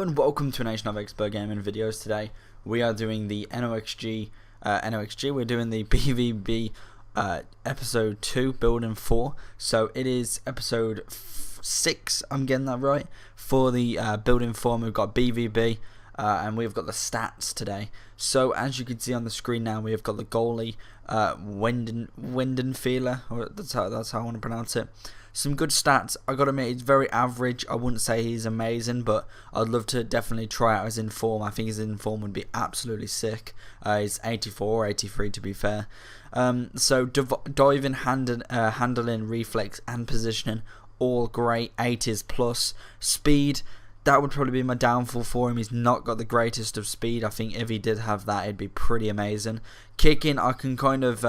and welcome to a Nation of Expert Gaming videos. Today we are doing the NoXG, we're doing the BVB episode 2, building 4. So it is episode 6, I'm getting that right, for the building 4. And we've got BVB and we've got the stats today. So as you can see on the screen now, we have got the goalie, Weidenfeller, or that's how I want to pronounce it. Some good stats. I gotta admit, he's very average. I wouldn't say he's amazing, but I'd love to definitely try out his inform. I think his inform would be absolutely sick. He's 84 or 83 to be fair. So diving, handling, reflex and positioning, all great. 80s plus. Speed, that would probably be my downfall for him. He's not got the greatest of speed. I think if he did have that, it'd be pretty amazing. Kicking, I can kind of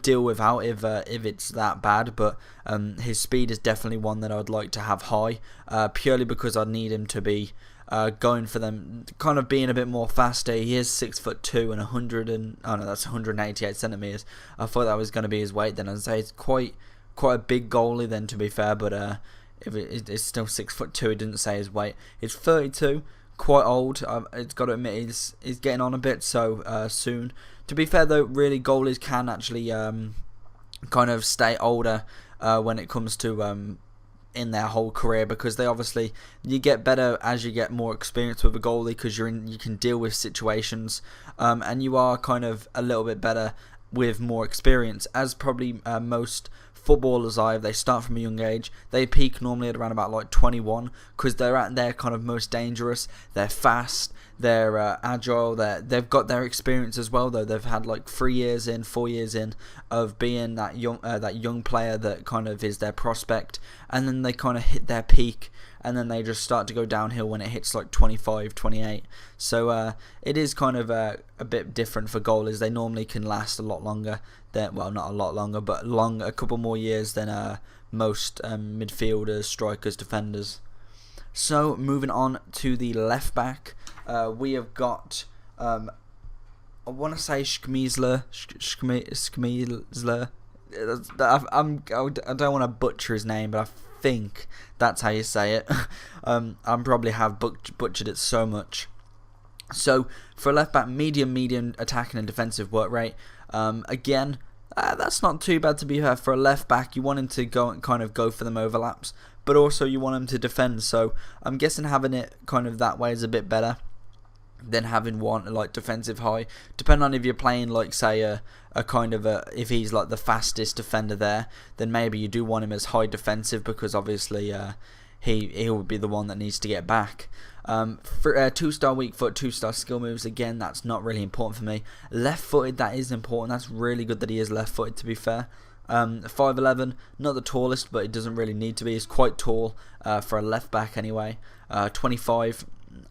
deal without if it's that bad, but his speed is definitely one that I'd like to have high, purely because I need him to be going for them, kind of being a bit more faster. He is 6'2" and that's 188 centimeters. I thought that was going to be his weight. Then I'd say it's quite a big goalie then, to be fair, but if it's still 6'2", it didn't say his weight. He's 32. Quite old. It's got to admit he's getting on a bit so soon. To be fair though, really goalies can actually kind of stay older when it comes to in their whole career, because they obviously, you get better as you get more experience with a goalie, because you can deal with situations and you are kind of a little bit better with more experience, as probably most footballers are. If they start from a young age, they peak normally at around about like 21, because they're at their kind of most dangerous. They're fast, they're agile, they've got their experience as well though. They've had like 4 years in of being that young player that kind of is their prospect, and then they kind of hit their peak, and then they just start to go downhill when it hits like 25, 28. So it is kind of a bit different for goalies. They normally can last a lot longer than, well, not a lot longer, but a couple more years than most midfielders, strikers, defenders. So moving on to the left back, we have got I want to say Schmelzer. I don't want to butcher his name, but I think that's how you say it. I probably have butchered it so much. So for a left back, medium attacking and defensive work rate. Again, that's not too bad to be fair. For a left back, you want him to go for them overlaps, but also you want him to defend. So I'm guessing having it kind of that way is a bit better than having one like defensive high. Depending on if you're playing like say a kind of if he's like the fastest defender there, then maybe you do want him as high defensive, because obviously he would be the one that needs to get back. For 2-star weak foot, 2-star skill moves, again that's not really important for me. Left footed, that is important. That's really good that he is left footed, to be fair. 5'11", not the tallest, but it doesn't really need to be. He's quite tall for a left back anyway. 25,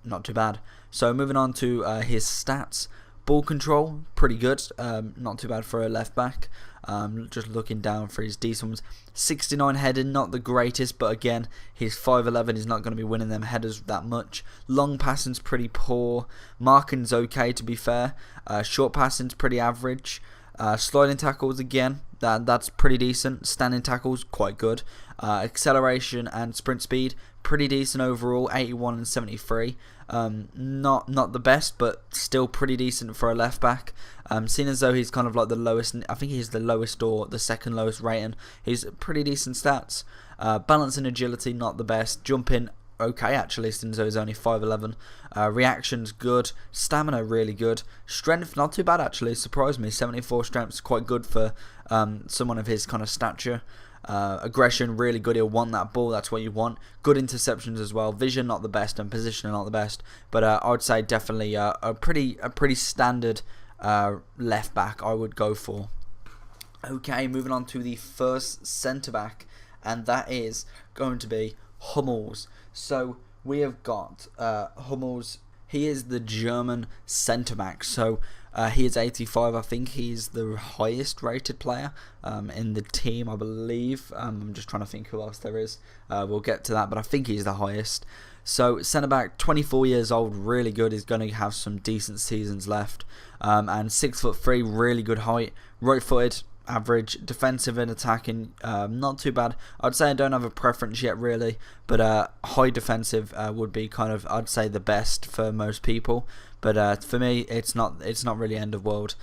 not too bad. So moving on to his stats. Ball control, pretty good. Not too bad for a left back. Just looking down for his decent ones. 69 heading, not the greatest, but again, he's 5'11", he's not going to be winning them headers that much. Long passing's pretty poor. Marking's okay, to be fair. Short passing's pretty average. Sliding tackles, again, that's pretty decent. Standing tackles, quite good. Acceleration and sprint speed, pretty decent overall. 81 and 73. Not the best, but still pretty decent for a left back. Seeing as though he's kind of like the lowest, I think he's the lowest or the second lowest rating. He's pretty decent stats. Balance and agility, not the best. Jumping, okay actually, since he's only 5'11". Reactions good. Stamina really good. Strength not too bad actually, surprised me. 74 strength is quite good for someone of his kind of stature. Aggression really good. He'll want that ball, that's what you want. Good interceptions as well. Vision not the best and positioning not the best, but I would say definitely a pretty standard left back I would go for. Okay, moving on to the first centre back, and that is going to be Hummels. So we have got Hummels. He is the German centre back. So he is 85. I think he's the highest rated player in the team, I believe. I'm just trying to think who else there is. We'll get to that, but I think he's the highest. So centre back, 24 years old, really good. He's going to have some decent seasons left. And 6'3", really good height. Right footed, average. Defensive and attacking, not too bad. I'd say I don't have a preference yet really, but high defensive would be kind of, I'd say, the best for most people. But for me, it's not really end of world.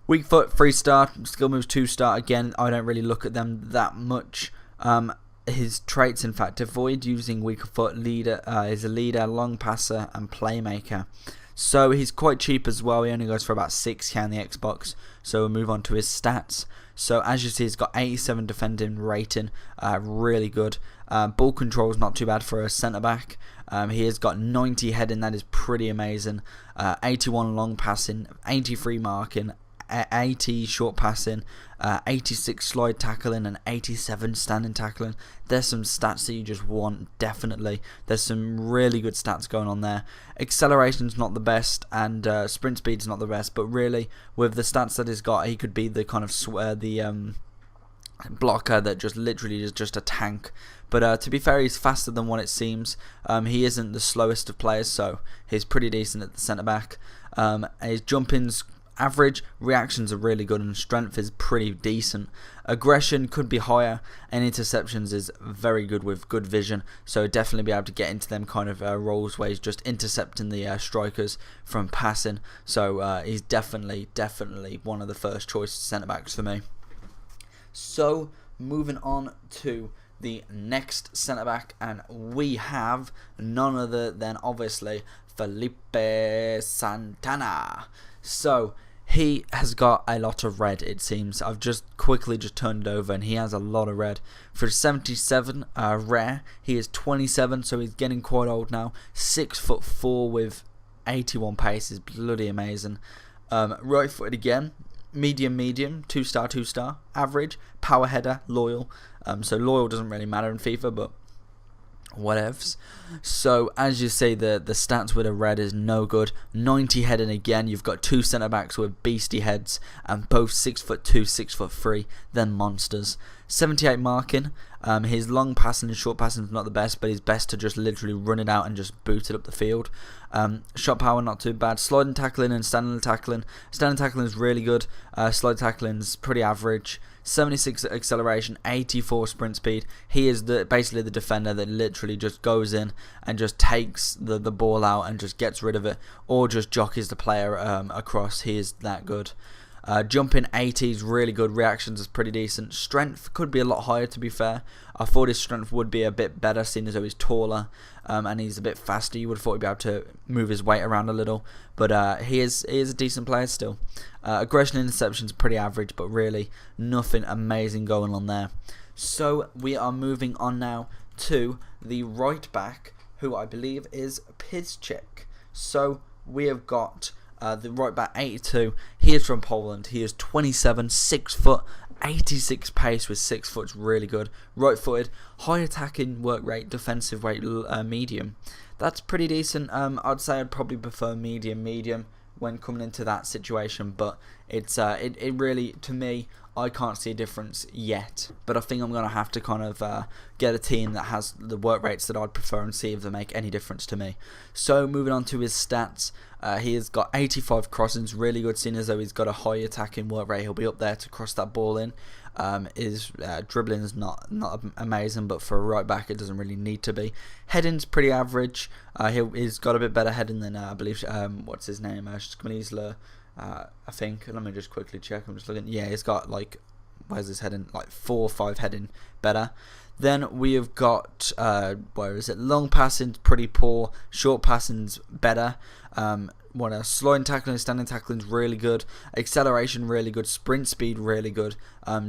Weak foot 3-star, skill moves 2-star. Again, I don't really look at them that much. His traits, in fact, avoid using weaker foot. Leader is a leader, long passer, and playmaker. So he's quite cheap as well. He only goes for about 6k on the Xbox. So we'll move on to his stats. So as you see, he's got 87 defending rating, really good. Ball control is not too bad for a centre back. He has got 90 heading, that is pretty amazing. 81 long passing, 83 marking, 80 short passing, 86 slide tackling, and 87 standing tackling. There's some stats that you just want, definitely. There's some really good stats going on there. Acceleration's not the best, and sprint speed's not the best, but really, with the stats that he's got, he could be the kind of blocker that just literally is just a tank. But to be fair, he's faster than what it seems. He isn't the slowest of players, so he's pretty decent at the centre back. His jumping's average, reactions are really good, and strength is pretty decent. Aggression could be higher, and interceptions is very good with good vision, so definitely be able to get into them kind of roles where he's just intercepting the strikers from passing. So he's definitely one of the first choice centre backs for me. So moving on to the next centre back, and we have none other than obviously Felipe Santana. So he has got a lot of red, it seems. I've just quickly turned it over, and he has a lot of red. For 77 rare, he is 27, so he's getting quite old now. 6'4" with 81 pace is bloody amazing. Right footed again, medium, 2-star, average, power header, loyal. So loyal doesn't really matter in FIFA, but whatevs. So as you see, the stats with a red is no good. 90 heading again. You've got two centre backs with beastie heads, and both 6'2", 6'3". They're monsters. 78 marking. His long passing and short passing is not the best, but he's best to just literally run it out and just boot it up the field. Shot power not too bad. Sliding tackling and standing tackling. Standing tackling is really good. Slide tackling is pretty average. 76 acceleration, 84 sprint speed. He is basically the defender that literally just goes in and just takes the ball out and just gets rid of it, or just jockeys the player across. He is that good. Jumping 80 is really good. Reactions is pretty decent. Strength could be a lot higher, to be fair. I thought his strength would be a bit better, seeing as though he's taller and he's a bit faster. You would have thought he'd be able to move his weight around a little, but he is a decent player still. Aggression interception is pretty average, but really nothing amazing going on there. So we are moving on now to the right back, who I believe is Piszczek. So we have got the right back, 82. He is from Poland. He is 27, 6 foot, 86 pace with 6 foot. Really good. Right footed, high attacking work rate, defensive rate medium. That's pretty decent. I'd say I'd probably prefer medium when coming into that situation, but it's it really, to me, I can't see a difference yet, but I think I'm going to have to kind of get a team that has the work rates that I'd prefer and see if they make any difference to me. So moving on to his stats, he has got 85 crossings, really good, seeing as though he's got a high attacking work rate. He'll be up there to cross that ball in. His dribbling is not amazing, but for a right back it doesn't really need to be. Heading's pretty average. He's got a bit better heading than I believe, what's his name, Schmelzer, I think. Let me just quickly check. I'm just looking. Yeah, he's got like, where's his heading? Like 4 or 5 heading better. Then we have got where is it? Long passing's pretty poor. Short passing's better. What else? Sliding tackling, standing tackling's really good. Acceleration really good. Sprint speed really good.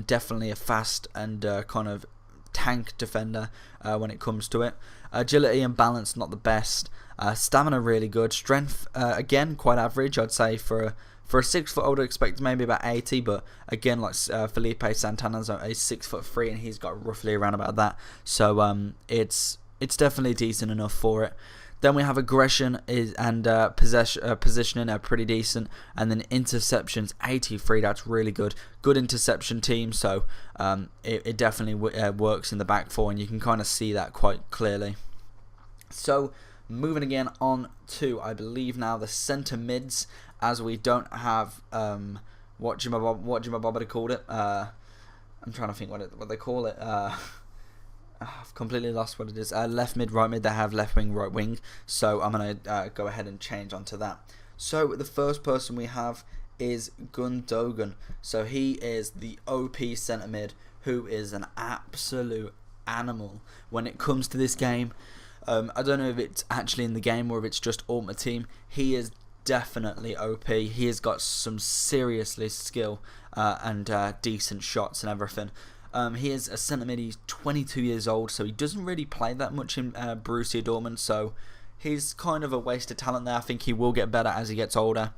Definitely a fast and kind of tank defender when it comes to it. Agility and balance not the best. Stamina really good. Strength again quite average, I'd say. For a 6 foot, I would expect maybe about 80, but again, like Felipe Santana's a 6'3", and he's got roughly around about that. So it's definitely decent enough for it. Then we have aggression and positioning are pretty decent, and then interceptions 83. That's really good. Good interception team, so it definitely works in the back four, and you can kind of see that quite clearly. So moving again on to, I believe now, the centre mids, as we don't have what Jimmy Bobber called it. I'm trying to think what they call it. I've completely lost what it is. Left mid, right mid. They have left wing, right wing. So I'm gonna go ahead and change onto that. So the first person we have is Gündoğan. So he is the OP centre mid, who is an absolute animal when it comes to this game. I don't know if it's actually in the game or if it's just Ultimate Team. He is definitely OP. He has got some seriously skill and decent shots and everything. He is a centre mid. He's 22 years old, so he doesn't really play that much in Borussia Dortmund. So he's kind of a waste of talent there. I think he will get better as he gets older.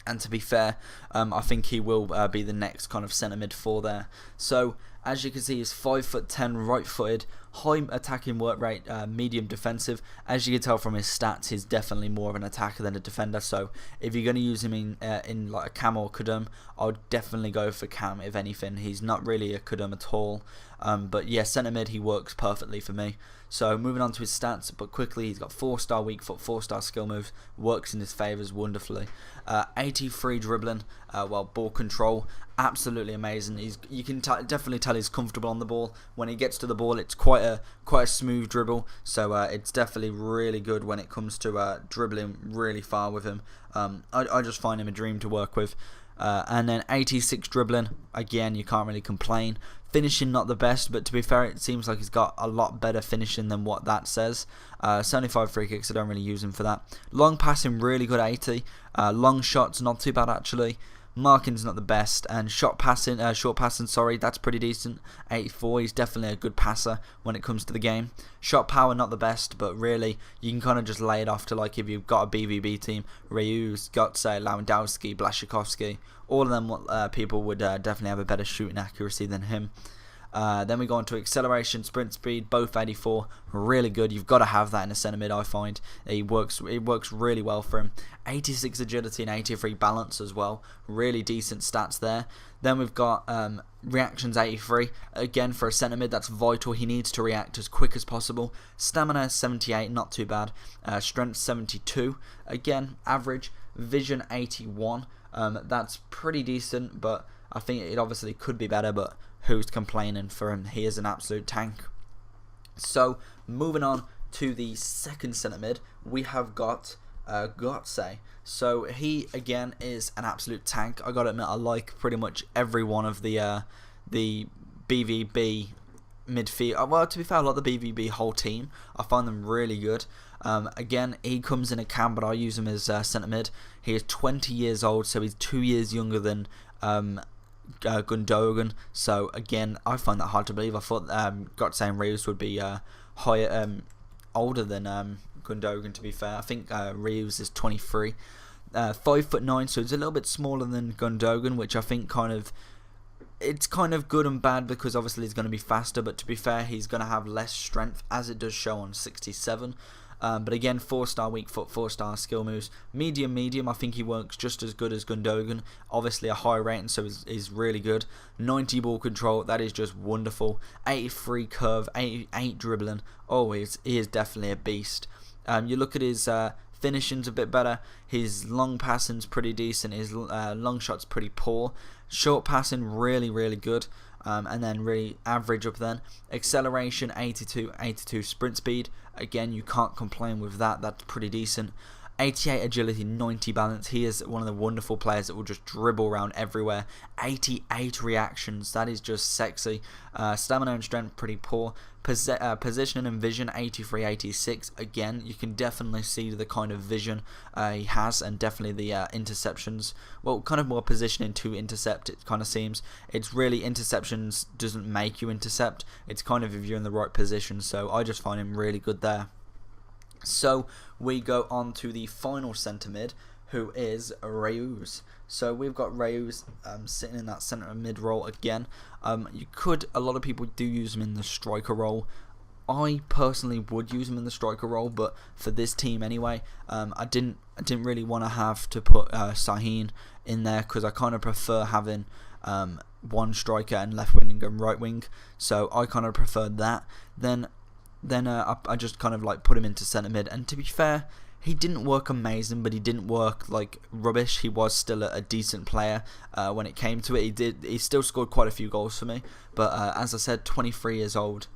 And to be fair, I think he will be the next kind of centre mid for there. So as you can see, he's 5'10", right-footed, high attacking work rate, medium defensive. As you can tell from his stats, he's definitely more of an attacker than a defender. So if you're going to use him in like a Cam or Kudum, I'll definitely go for Cam. If anything, he's not really a Kudum at all. But yeah, centre mid, he works perfectly for me. So moving on to his stats, but quickly, he's got 4-star weak foot, 4-star skill moves, works in his favours wonderfully. 83 dribbling, ball control, absolutely amazing. You can definitely tell he's comfortable on the ball. When he gets to the ball, it's quite a smooth dribble. So it's definitely really good when it comes to dribbling really far with him. I just find him a dream to work with. And then 86 dribbling, again, you can't really complain. Finishing not the best, but to be fair, it seems like he's got a lot better finishing than what that says. 75 free kicks, I don't really use him for that. Long passing, really good 80. Long shots, not too bad actually. Marking's not the best, and short passing, that's pretty decent. 84, he's definitely a good passer when it comes to the game. Shot power, not the best, but really, you can kind of just lay it off to like if you've got a BVB team, Reus, Götze, Lewandowski, Błaszczykowski, all of them people would definitely have a better shooting accuracy than him. Then we go on to acceleration, sprint speed, both 84, really good. You've got to have that in a centre mid, I find. It works really well for him. 86 agility and 83 balance as well. Really decent stats there. Then we've got reactions 83. Again, for a centre mid, that's vital. He needs to react as quick as possible. Stamina 78, not too bad. Strength 72, again, average. Vision 81. That's pretty decent, but I think it obviously could be better, but who's complaining for him? He is an absolute tank. So, moving on to the second centre mid, we have got Götze. So, he, again, is an absolute tank. I gotta admit, I like pretty much every one of the BVB midfield. Well, to be fair, I like the BVB whole team. I find them really good. Again, he comes in a Cam, but I use him as centre mid. He is 20 years old, so he's 2 years younger than Gündoğan. So again, I find that hard to believe. I thought Götze and Reus would be older than Gündoğan. To be fair, I think Reus is 23, 5'9", so he's a little bit smaller than Gündoğan, which I think it's kind of good and bad because obviously he's going to be faster, but to be fair, he's going to have less strength, as it does show on 67. But again, 4-star weak foot, 4-star skill moves. Medium, I think he works just as good as Gündoğan. Obviously a high rating, so is really good. 90 ball control, that is just wonderful. 83 curve, 88 dribbling. Oh, he is definitely a beast. You look at his finishing's a bit better. His long passing's pretty decent. His long shot's pretty poor. Short passing, really, really good. And then really average up then. Acceleration 82 sprint speed. Again, you can't complain with that. That's pretty decent. 88 agility, 90 balance. He is one of the wonderful players that will just dribble around everywhere. 88 reactions. That is just sexy. Stamina and strength pretty poor. Positioning and vision 83, 86. Again, you can definitely see the kind of vision he has, and definitely the interceptions. Well, kind of more positioning to intercept, it kind of seems. It's really interceptions doesn't make you intercept. It's kind of if you're in the right position. So I just find him really good there. So we go on to the final centre mid, who is Reus. So we've got Reus sitting in that centre mid role again. A lot of people do use him in the striker role. I personally would use him in the striker role, but for this team anyway, I didn't really want to have to put Sahin in there because I kind of prefer having one striker and left wing and right wing. So I kind of preferred that. Then I just kind of like put him into centre mid, and to be fair, he didn't work amazing, but he didn't work like rubbish. He was still a decent player when it came to it. He still scored quite a few goals for me. But as I said, 23 years old,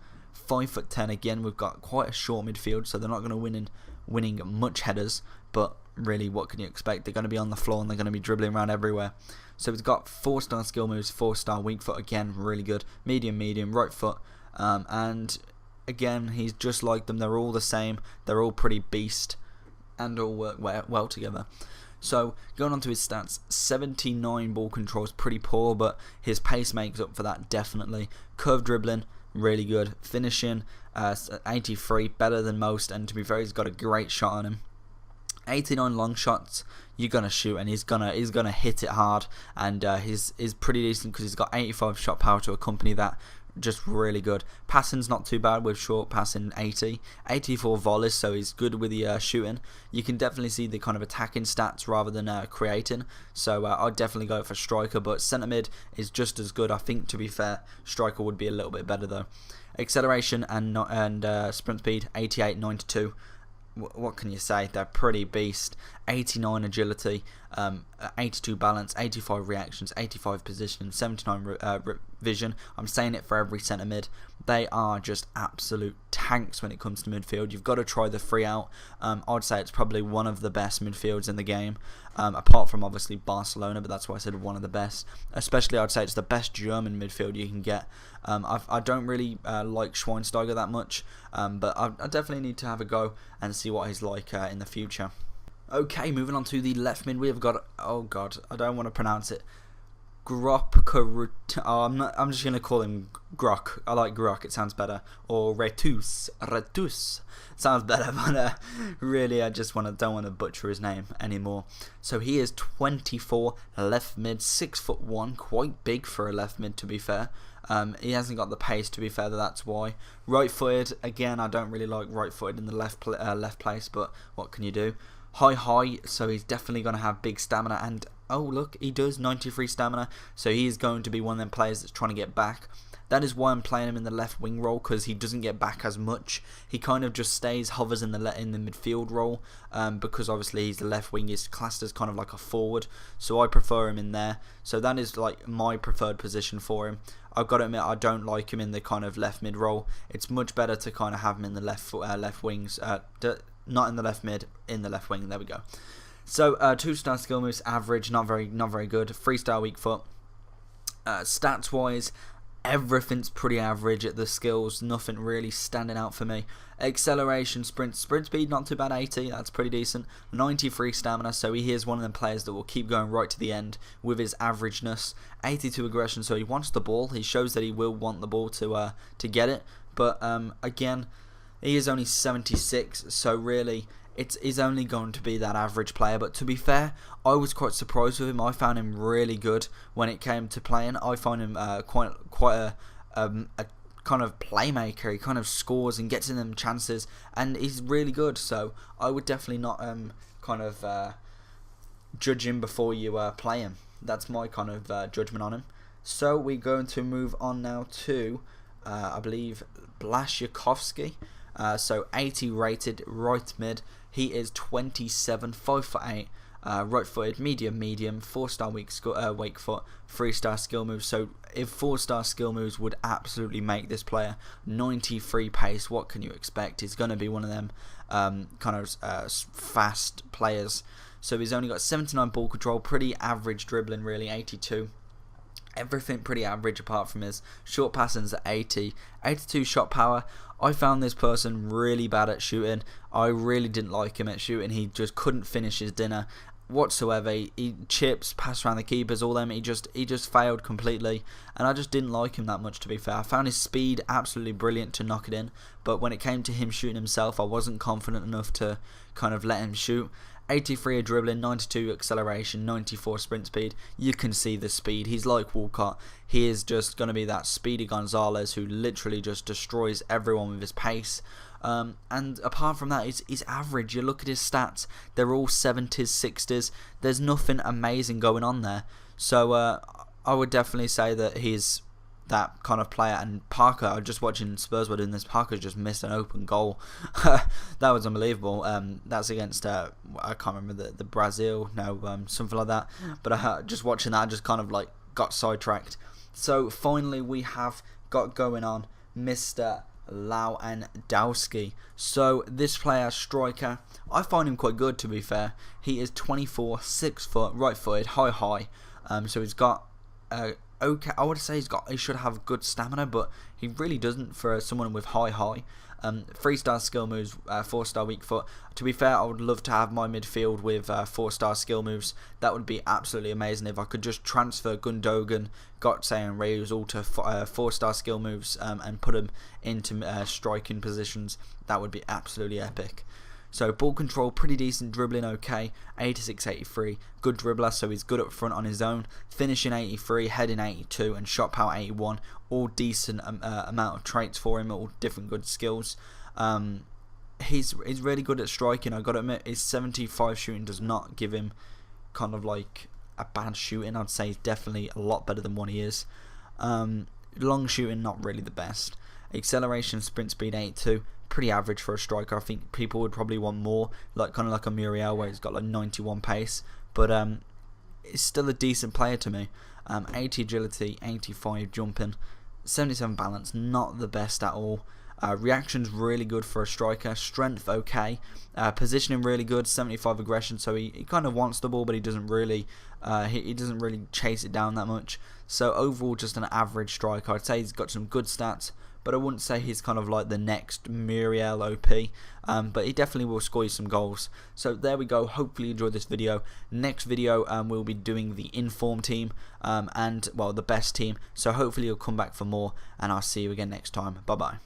5'10". Again, we've got quite a short midfield, so they're not going to winning much headers. But really, what can you expect? They're going to be on the floor and they're going to be dribbling around everywhere. So he's got 4-star skill moves, 4-star weak foot. Again, really good. Medium, right foot, and again, he's just like them. They're all the same. They're all pretty beast and all work well together. So going on to his stats, 79 ball control is pretty poor, but his pace makes up for that definitely. Curve dribbling, really good. Finishing, 83, better than most, and to be fair, he's got a great shot on him. 89 long shots, you're gonna shoot, and he's gonna hit it hard, and he's pretty decent because he's got 85 shot power to accompany that. Just really good. Passing's not too bad with short passing, 80. 84 volleys, so he's good with the shooting. You can definitely see the kind of attacking stats rather than creating. So I'd definitely go for striker, but centre mid is just as good. I think, to be fair, striker would be a little bit better though. Acceleration and sprint speed, 88, 92. What can you say? They're pretty beast. 89 agility, 82 balance, 85 reactions, 85 positioning, 79 vision. I'm saying it for every centre mid. They are just absolute tanks when it comes to midfield. You've got to try the free out. I'd say it's probably one of the best midfields in the game, apart from obviously Barcelona, but that's why I said one of the best. Especially, I'd say it's the best German midfield you can get. I don't really like Schweinsteiger that much, but I definitely need to have a go and see what he's like in the future. Okay, moving on to the left mid, we have got, oh god, I don't want to pronounce it, Grok. I'm just gonna call him Grok. I like Grok, it sounds better. Or Reus, sounds better. But really, I just don't want to butcher his name anymore. So he is 24, left mid, 6'1", quite big for a left mid, to be fair. He hasn't got the pace, to be fair, that's why. Right-footed, again, I don't really like right-footed in the left place, but what can you do? High, so he's definitely going to have big stamina, and oh look, he does 93 stamina, so he is going to be one of them players that's trying to get back. That is why I'm playing him in the left wing role, because he doesn't get back as much. He kind of just hovers in the midfield role, because obviously he's the left wing, is classed as kind of like a forward, so I prefer him in there. So that is like my preferred position for him. I've got to admit, I don't like him in the kind of left mid role. It's much better to kind of have him in the left wings, not in the left mid, in the left wing. There we go. So 2-star skill moves, average, not very good. 3-star weak foot. Stats wise, everything's pretty average at the skills. Nothing really standing out for me. Acceleration, sprint speed, not too bad, 80. That's pretty decent. 93 stamina, so he is one of them players that will keep going right to the end with his averageness. 82 aggression, so he wants the ball. He shows that he will want the ball to get it. But again, he is only 76, so really he's only going to be that average player. But to be fair, I was quite surprised with him. I found him really good when it came to playing. I find him quite a kind of playmaker. He kind of scores and gets in them chances, and he's really good. So I would definitely not judge him before you play him. That's my kind of judgment on him. So we're going to move on now to I believe Błaszczykowski. So 80 rated, right mid. He is 27, 5'8", right-footed, medium, 4-star weak foot, 3-star skill moves. So if 4-star skill moves would absolutely make this player, 93 pace, what can you expect? He's going to be one of them fast players. So he's only got 79 ball control, pretty average dribbling really, 82. Everything pretty average apart from his short passings at 80. 82 shot power. I found this person really bad at shooting. I really didn't like him at shooting. He just couldn't finish his dinner whatsoever. He chips, pass around the keepers, all them. He just failed completely, and I just didn't like him that much, to be fair. I found his speed absolutely brilliant to knock it in, but when it came to him shooting himself, I wasn't confident enough to kind of let him shoot. 83 dribbling, 92 acceleration, 94 sprint speed. You can see the speed. He's like Walcott. He is just going to be that speedy Gonzalez who literally just destroys everyone with his pace. And apart from that, he's average. You look at his stats, they're all 70s, 60s. There's nothing amazing going on there. So I would definitely say that he's that kind of player. And Parker, I was just watching Spurs were doing this. Parker just missed an open goal. That was unbelievable. That's against I can't remember the Brazil, no, something like that. But just watching that, I just kind of like got sidetracked. So finally, we have got going on Mr. Lewandowski. So this player, striker, I find him quite good, to be fair. He is 24, 6 foot, right footed, high. So he's got okay, I would say he should have good stamina, but he really doesn't for someone with high. 3-star skill moves, 4-star weak foot. To be fair, I would love to have my midfield with 4-star skill moves. That would be absolutely amazing if I could just transfer Gündoğan, Götze and Reus all to 4-star skill moves and put them into striking positions. That would be absolutely epic. So ball control, pretty decent, dribbling okay, 86, 83, good dribbler, so he's good up front on his own, finishing 83, heading 82, and shot power 81, all decent amount of traits for him, all different good skills. He's really good at striking, I gotta admit. His 75 shooting does not give him kind of like a bad shooting. I'd say he's definitely a lot better than what he is. Long shooting, not really the best. Acceleration, sprint speed 82, pretty average for a striker. I think people would probably want more, like kind of like a Muriel where he's got like 91 pace, but it's still a decent player to me. 80 agility, 85 jumping, 77 balance, not the best at all. Reaction's really good for a striker. Strength okay. Positioning really good. 75 aggression. So he kind of wants the ball, but he doesn't really he doesn't really chase it down that much. So overall, just an average striker. I'd say he's got some good stats, but I wouldn't say he's kind of like the next Muriel OP. But he definitely will score you some goals. So there we go. Hopefully you enjoyed this video. Next video we'll be doing the inform team and well, the best team. So hopefully you'll come back for more, and I'll see you again next time. Bye bye.